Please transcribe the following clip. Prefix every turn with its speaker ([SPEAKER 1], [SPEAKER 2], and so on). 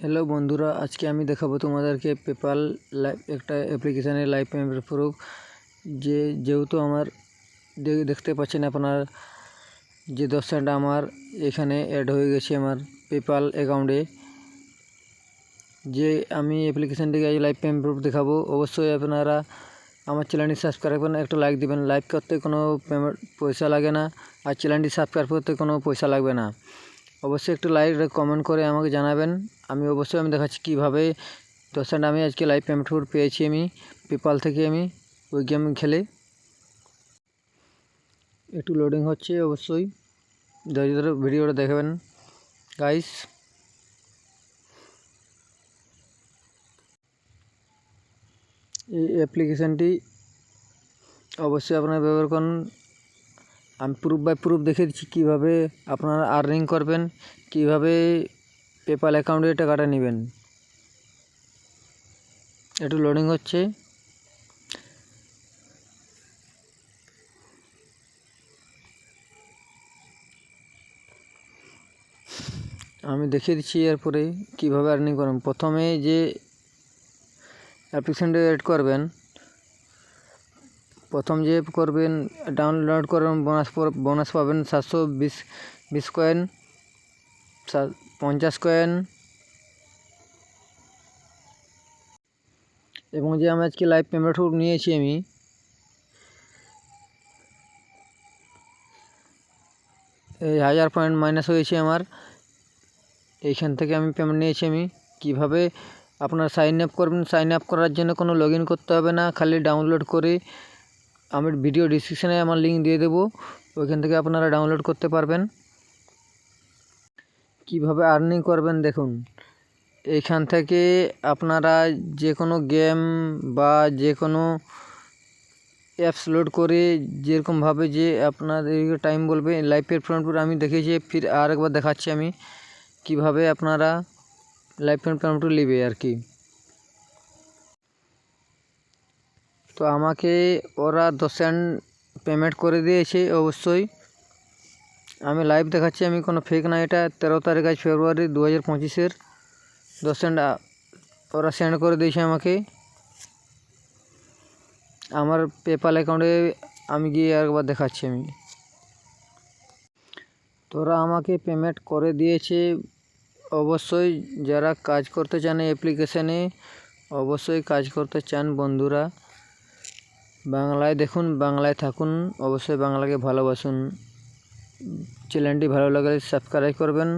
[SPEAKER 1] Hello বন্ধুরা, আজকে আমি দেখাবো তোমাদেরকে পেপাল একটা অ্যাপ্লিকেশানের লাইভ পেমেন্ট প্রুফ। যেহেতু আমার দেখতে পাচ্ছেন আপনার যে 10 সেন্ট আমার এখানে অ্যাড হয়ে গেছে আমার পেপাল অ্যাকাউন্টে। যে আমি অ্যাপ্লিকেশানটিকে আজ লাইভ পেমেন্ট প্রুফ দেখাবো। অবশ্যই আপনারা আমার চ্যানেলটি সাবস্ক্রাইব করেন, একটা লাইক দিবেন। লাইভ করতে কোনো পেমেন্ট পয়সা লাগে না, আর চ্যানেলটি সাবস্ক্রাইব করতে কোনো পয়সা লাগবে না। অবশ্যই একটু লাইক কমেন্ট করে আমাকে জানাবেন। আমি দেখাচ্ছি কীভাবে 10 সেন্ট আমি আজকে লাইভ পেমেন্ট পেয়েছি আমি পেপাল থেকে। আমি ওই গেম খেলে একটু লোডিং হচ্ছে, অবশ্যই ধৈর্য ধরে ভিডিওটা দেখবেন গাইস। এই অ্যাপ্লিকেশানটি অবশ্যই আপনারা ব্যবহার করুন। আমি প্রুফ বাই প্রুফ দেখে দিচ্ছি কীভাবে আপনারা আর্নিং করবেন, কীভাবে পেপাল অ্যাকাউন্টে টাকাটা নেবেন। একটু লোডিং হচ্ছে। আমি দেখিয়ে দিচ্ছি এরপরে কীভাবে আর্নিং করবেন। প্রথমে যে অ্যাপ্লিকেশানটা এড করবেন, প্রথম যে করবেন ডাউনলোড করবেন, বোনাস পাবেন 720 কয়েন, 50 কয়েন। এবং যে আমি আজকে লাইভ পেমেন্ট নিয়েছি আমি এই 1000 পয়েন্ট মাইনাস হয়েছে আমার। এইখান থেকে আমি পেমেন্ট নিয়েছি। আমি কিভাবে আপনারা সাইন আপ করবেন, সাইন আপ করার জন্য কোনো লগ ইন করতে হবে না, খালি ডাউনলোড করে আমি ভিডিও ডিসক্রিপশানে আমার লিঙ্ক দিয়ে দেবো, ওইখান থেকে আপনারা ডাউনলোড করতে পারবেন। কিভাবে আর্নিং করবেন দেখুন, এইখান থেকে আপনারা যে কোনো গেম বা যে কোনো অ্যাপস লোড করে যেরকমভাবে যে আপনাদের টাইম বলবে লাইভ পেমেন্ট আমি দেখিয়েছি, ফির আর একবার দেখাচ্ছি আমি কিভাবে আপনারা লাইভ পেমেন্ট নেবে আর কি। তো আমাকে ওরা 10 সেন্ট পেমেন্ট করে দিয়েছে। অবশ্যই আমি লাইভ দেখাচ্ছি, আমি কোনো ফেক না। এটা 13 তারিখ আজ ফেব্রুয়ারি 2025-এর 10 সেন্ট ওরা সেন্ড করে দিয়েছে আমাকে আমার পেপাল অ্যাকাউন্টে। আমি গিয়ে একবার দেখাচ্ছি আমি। তোরা আমাকে পেমেন্ট করে দিয়েছে। অবশ্যই যারা কাজ করতে চান অ্যাপ্লিকেশানে, অবশ্যই কাজ করতে চান বন্ধুরা, বাংলায় দেখুন, বাংলায় থাকুন, অবশ্যই বাংলাকে ভালোবাসুন। চ্যানেলটি ভালো লাগলে সাবস্ক্রাইব করবেন।